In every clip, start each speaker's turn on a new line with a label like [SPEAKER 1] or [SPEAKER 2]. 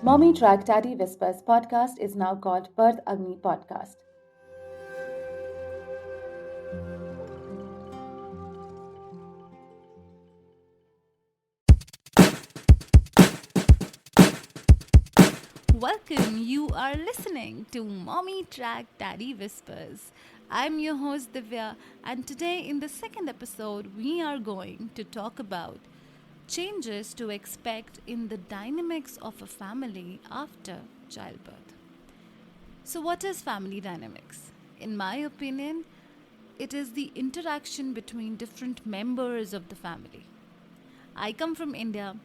[SPEAKER 1] Mommytrack Daddy Whispers Podcast is now called Birth Agni Podcast.
[SPEAKER 2] Welcome, you are listening to Mommytrack Daddy Whispers. I'm your host Divya, and today in the second episode, we are going to talk about changes to expect in the dynamics of a family after childbirth. So, what is family dynamics? In my opinion, it is the interaction between different members of the family. I come from India,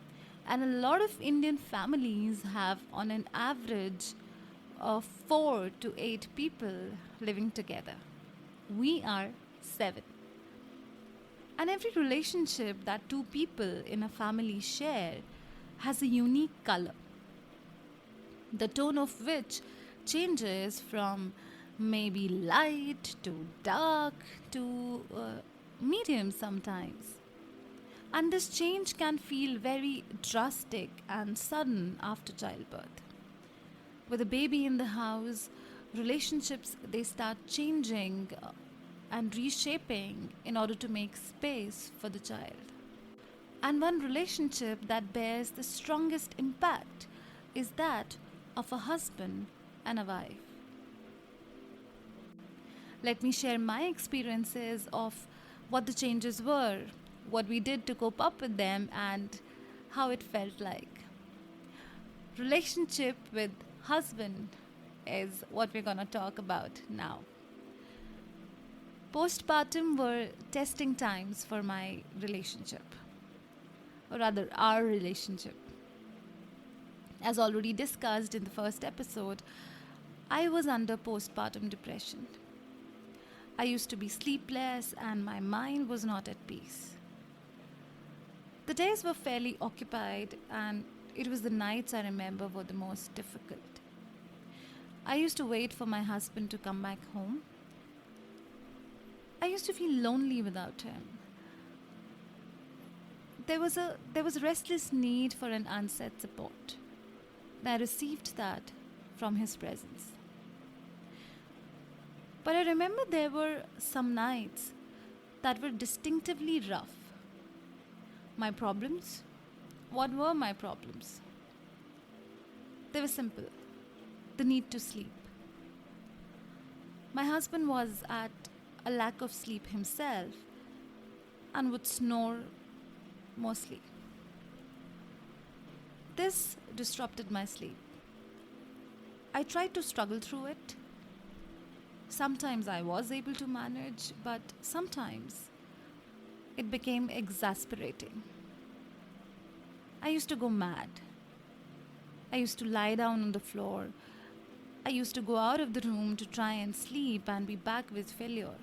[SPEAKER 2] and a lot of Indian families have, on an average, of 4 to 8 people living together. We are 7. And every relationship that two people in a family share has a unique color, the tone of which changes from maybe light to dark to medium sometimes. And this change can feel very drastic and sudden after childbirth. With a baby in the house, relationships they start changing and reshaping in order to make space for the child. And one relationship that bears the strongest impact is that of a husband and a wife. Let me share my experiences of what the changes were, what we did to cope up with them, and how it felt like. Relationship with husband is what we're going to talk about now. Postpartum were testing times for my relationship, or rather, our relationship. As already discussed in the first episode, I was under postpartum depression. I used to be sleepless and my mind was not at peace. The days were fairly occupied, and it was the nights I remember were the most difficult. I used to wait for my husband to come back home. I used to feel lonely without him. There was a restless need for an unsaid support. And I received that from his presence. But I remember there were some nights that were distinctively rough. My problems? What were my problems? They were simple. The need to sleep. My husband was at a lack of sleep himself and would snore mostly. This disrupted my sleep. I tried to struggle through it. Sometimes I was able to manage, but sometimes it became exasperating. I used to go mad. I used to lie down on the floor. I used to go out of the room to try and sleep and be back with failure.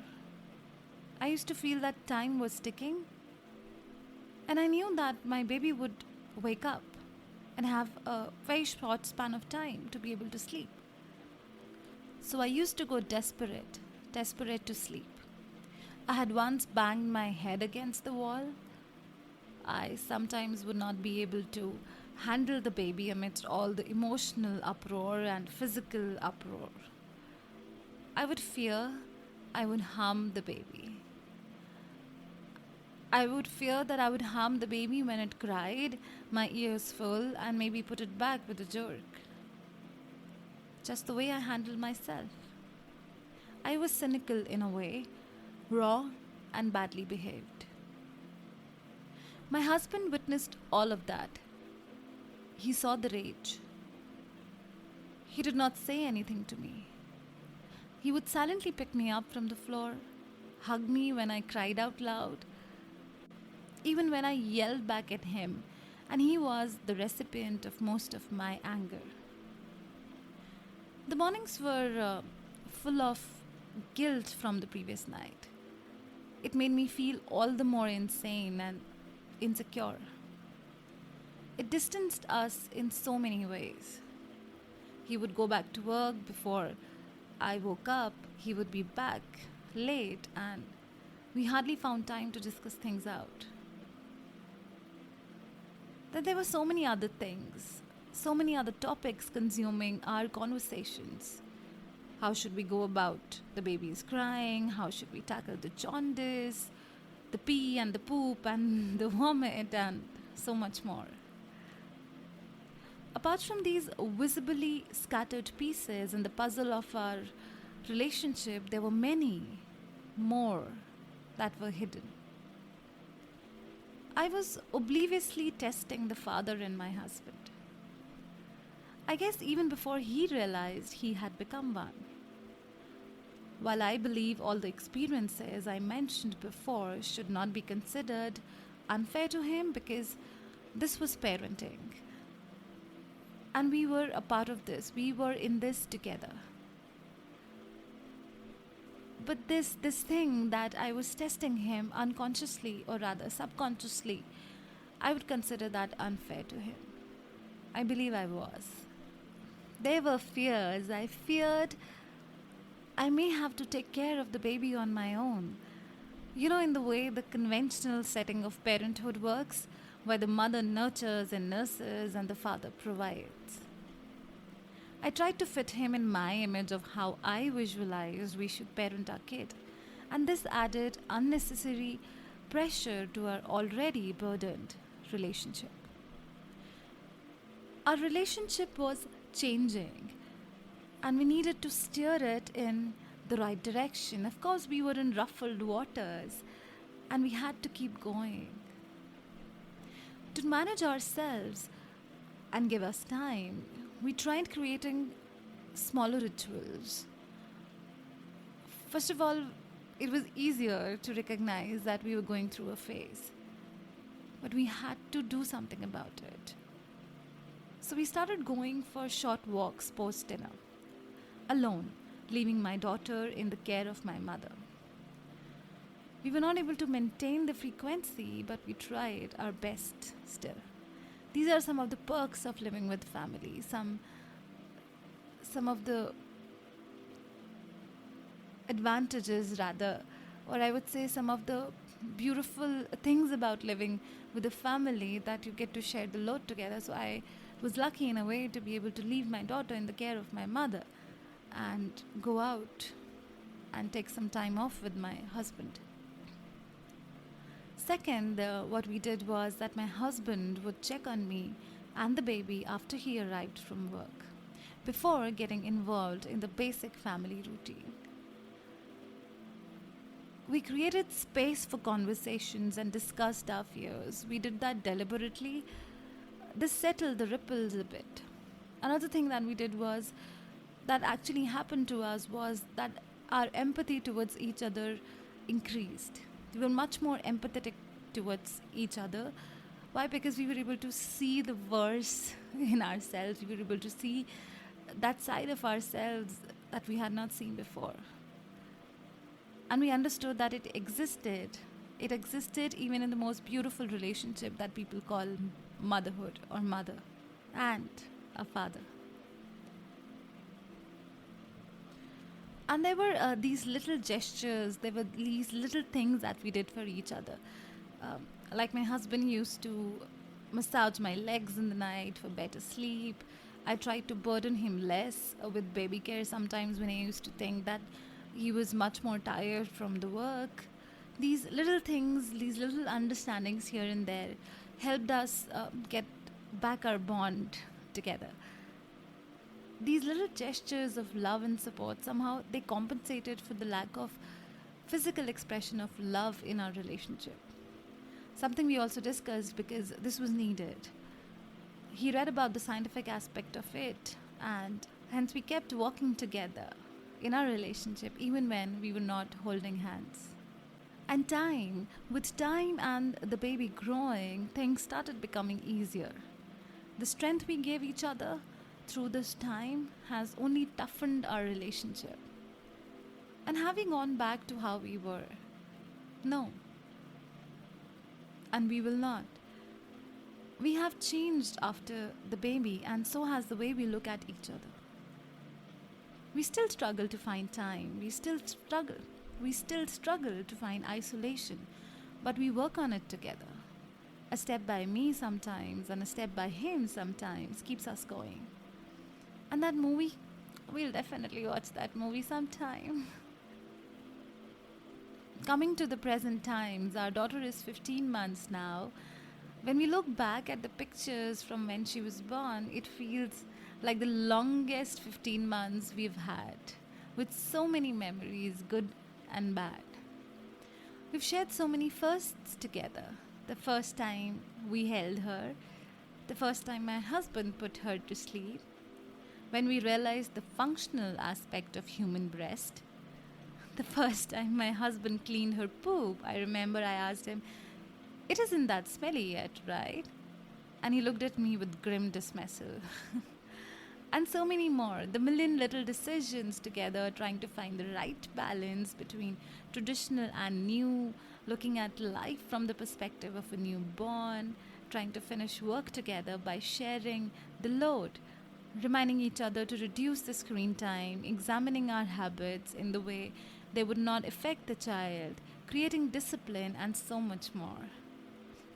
[SPEAKER 2] I used to feel that time was ticking, and I knew that my baby would wake up and have a very short span of time to be able to sleep. So I used to go desperate to sleep. I had once banged my head against the wall. I sometimes would not be able to handle the baby amidst all the emotional uproar and physical uproar. I would fear I would harm the baby. I would fear that I would harm the baby when it cried, my ears full, and maybe put it back with a jerk. Just the way I handled myself. I was cynical in a way, raw and badly behaved. My husband witnessed all of that. He saw the rage. He did not say anything to me. He would silently pick me up from the floor, hug me when I cried out loud, even when I yelled back at him, and he was the recipient of most of my anger. The mornings were full of guilt from the previous night. It made me feel all the more insane and insecure. It distanced us in so many ways. He would go back to work before I woke up. He would be back late, and we hardly found time to discuss things out. Then there were so many other things, so many other topics consuming our conversations. How should we go about the baby is crying? How should we tackle the jaundice, the pee and the poop and the vomit, and so much more? Apart from these visibly scattered pieces in the puzzle of our relationship, there were many more that were hidden. I was obliviously testing the father in my husband. I guess even before he realized he had become one. While I believe all the experiences I mentioned before should not be considered unfair to him because this was parenting. And we were a part of this. We were in this together. But this thing that I was testing him unconsciously or rather subconsciously, I would consider that unfair to him. I believe I was. There were fears. I feared I may have to take care of the baby on my own. You know, in the way the conventional setting of parenthood works, where the mother nurtures and nurses and the father provides. I tried to fit him in my image of how I visualized we should parent our kid, and this added unnecessary pressure to our already burdened relationship. Our relationship was changing, and we needed to steer it in the right direction. Of course, we were in ruffled waters, and we had to keep going. To manage ourselves and give us time, we tried creating smaller rituals. First of all, it was easier to recognize that we were going through a phase, but we had to do something about it. So we started going for short walks post dinner, alone, leaving my daughter in the care of my mother. We were not able to maintain the frequency, but we tried our best still. These are some of the perks of living with family, some of the advantages rather, or I would say some of the beautiful things about living with a family, that you get to share the load together. So I was lucky in a way to be able to leave my daughter in the care of my mother and go out and take some time off with my husband. Second, what we did was that my husband would check on me and the baby after he arrived from work, before getting involved in the basic family routine. We created space for conversations and discussed our fears. We did that deliberately. This settled the ripples a bit. Another thing that we did was that actually happened to us was that our empathy towards each other increased. We were much more empathetic towards each other. Why? Because we were able to see the worst in ourselves. We were able to see that side of ourselves that we had not seen before. And we understood that it existed. It existed even in the most beautiful relationship that people call motherhood or mother and a father. And there were these little gestures, there were these little things that we did for each other. Like my husband used to massage my legs in the night for better sleep. I tried to burden him less with baby care sometimes when I used to think that he was much more tired from the work. These little things, these little understandings here and there helped us get back our bond together. These little gestures of love and support, somehow they compensated for the lack of physical expression of love in our relationship. Something we also discussed because this was needed. He read about the scientific aspect of it, and hence we kept walking together in our relationship even when we were not holding hands. And with time and the baby growing, things started becoming easier. The strength we gave each other through this time has only toughened our relationship. And have we gone back to how we were? No. And we will not. We have changed after the baby, and so has the way we look at each other. We still struggle to find time. We still struggle to find isolation, but we work on it together. A step by me sometimes, and a step by him sometimes keeps us going. And that movie, we'll definitely watch that movie sometime. Coming to the present times, our daughter is 15 months now. When we look back at the pictures from when she was born, it feels like the longest 15 months we've had, with so many memories, good and bad. We've shared so many firsts together. The first time we held her, the first time my husband put her to sleep, when we realized the functional aspect of human breast, the first time my husband cleaned her poop, I remember I asked him, "It isn't that smelly yet, right?" And he looked at me with grim dismissal. And so many more. The million little decisions together, trying to find the right balance between traditional and new, looking at life from the perspective of a newborn, trying to finish work together by sharing the load, reminding each other to reduce the screen time, examining our habits in the way they would not affect the child, creating discipline, and so much more.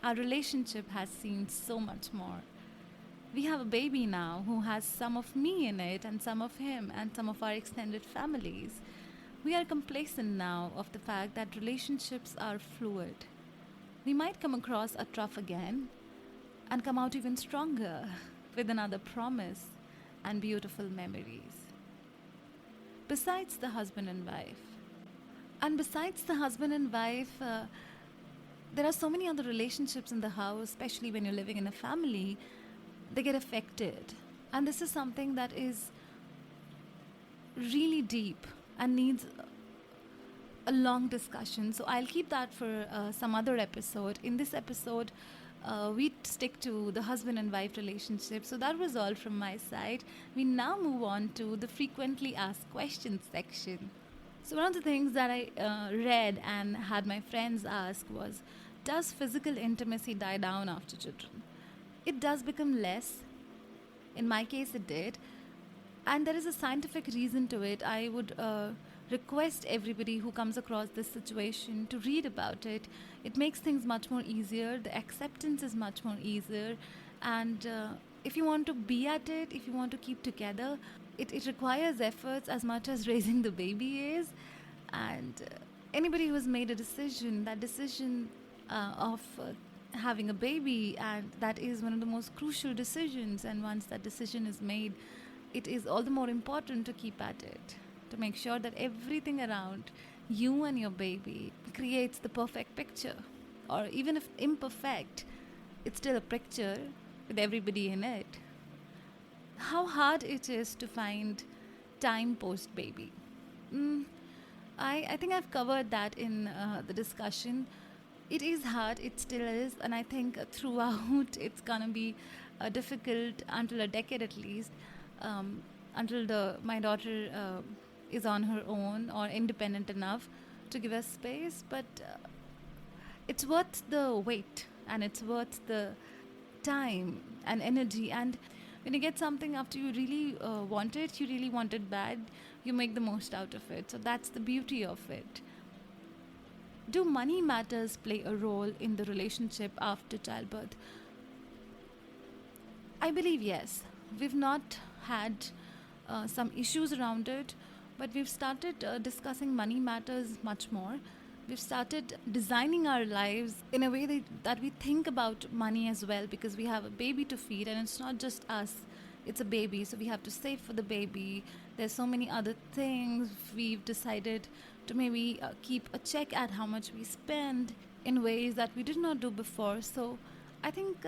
[SPEAKER 2] Our relationship has seen so much more. We have a baby now who has some of me in it and some of him and some of our extended families. We are complacent now of the fact that relationships are fluid. We might come across a trough again and come out even stronger with another promise and beautiful memories. Besides the husband and wife. And besides the husband and wife, there are so many other relationships in the house, especially when you're living in a family, they get affected. And this is something that is really deep and needs a long discussion. So I'll keep that for some other episode. In this episode, we stick to the husband and wife relationship. So that was all from my side. We now move on to the frequently asked questions section. So one of the things that I read and had my friends ask was, does physical intimacy die down after children? It does become less. In my case, it did. And there is a scientific reason to it. I would request everybody who comes across this situation to read about it. It makes things much more easier. The acceptance is much more easier. And if you want to be at it, if you want to keep together, it requires efforts as much as raising the baby is. And anybody who has made a decision, that decision of having a baby, and that is one of the most crucial decisions. And once that decision is made, it is all the more important to keep at it, to make sure that everything around you and your baby creates the perfect picture. Or even if imperfect, it's still a picture with everybody in it. How hard it is to find time post baby. I think I've covered that in the discussion. It is hard, it still is, and I think throughout it's gonna be difficult until a decade at least, until my daughter is on her own or independent enough to give us space. But it's worth the wait, and it's worth the time and energy. And when you get something after you really want it, you really want it bad, you make the most out of it. So that's the beauty of it. Do money matters play a role in the relationship after childbirth? I believe yes. We've not had some issues around it, but we've started discussing money matters much more. We've started designing our lives in a way that we think about money as well, because we have a baby to feed, and it's not just us, it's a baby, so we have to save for the baby. There's so many other things. We've decided to maybe keep a check at how much we spend in ways that we did not do before. So I think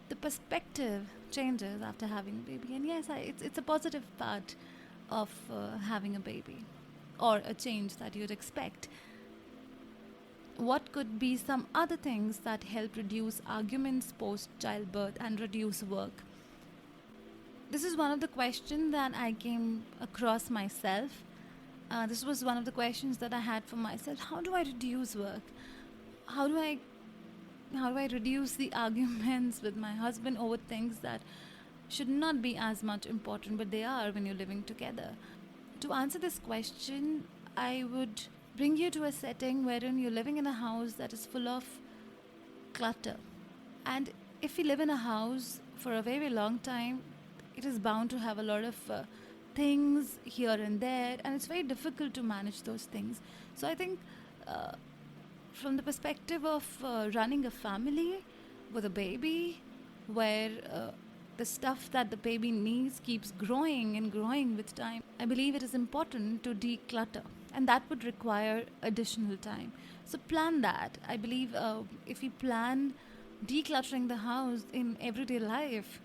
[SPEAKER 2] the perspective changes after having a baby. And yes, it's a positive part of having a baby, or a change that you'd expect. What could be some other things that help reduce arguments post childbirth and reduce work? This is one of the questions that I came across myself. This was one of the questions that I had for myself. How do I reduce work? How do I reduce the arguments with my husband over things that should not be as much important, but they are when you're living together? To answer this question, I would bring you to a setting wherein you're living in a house that is full of clutter. And if we live in a house for a very, very long time, it is bound to have a lot of things here and there, and it's very difficult to manage those things. So I think, uh, from the perspective of running a family with a baby, where the stuff that the baby needs keeps growing and growing with time, I believe it is important to declutter, and that would require additional time. So plan that. I believe if we plan decluttering the house in everyday life,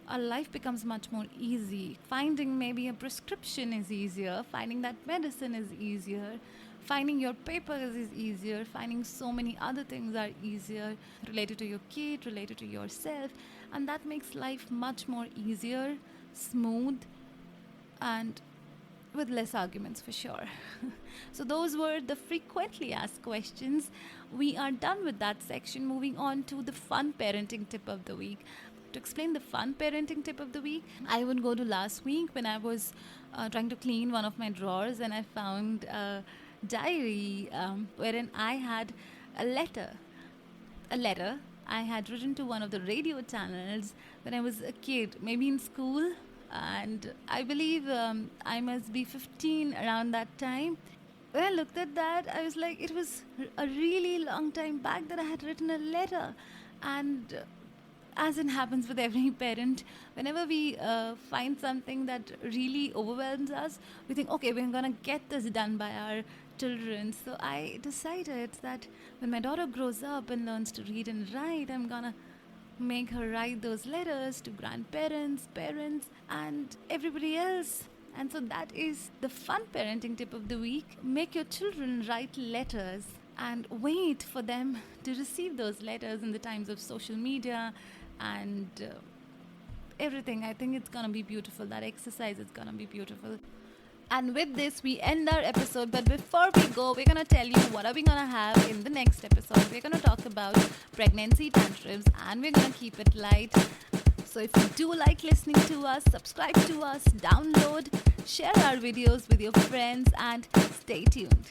[SPEAKER 2] our life becomes much more easy. Finding maybe a prescription is easier, finding that medicine is easier, finding your papers is easier, finding so many other things are easier related to your kid, related to yourself, and that makes life much more easier, smooth, and with less arguments for sure. So, those were the frequently asked questions. We are done with that section. Moving on to the fun parenting tip of the week. To explain the fun parenting tip of the week, I would go to last week when I was trying to clean one of my drawers, and I found a diary wherein I had a letter. A letter I had written to one of the radio channels when I was a kid, maybe in school, and I believe I must be 15 around that time. When I looked at that, I was like, it was a really long time back that I had written a letter. And as it happens with every parent, whenever we find something that really overwhelms us, we think, okay, we're going to get this done by our children. So I decided that when my daughter grows up and learns to read and write, I'm going to make her write those letters to grandparents, parents, and everybody else. And so that is the fun parenting tip of the week. Make your children write letters and wait for them to receive those letters in the times of social media and everything. I think it's going to be beautiful. That exercise is going to be beautiful. And with this, we end our episode. But before we go, we're going to tell you what are we going to have in the next episode. We're going to talk about pregnancy tantrums, and we're going to keep it light. So if you do like listening to us, subscribe to us, download, share our videos with your friends, and stay tuned.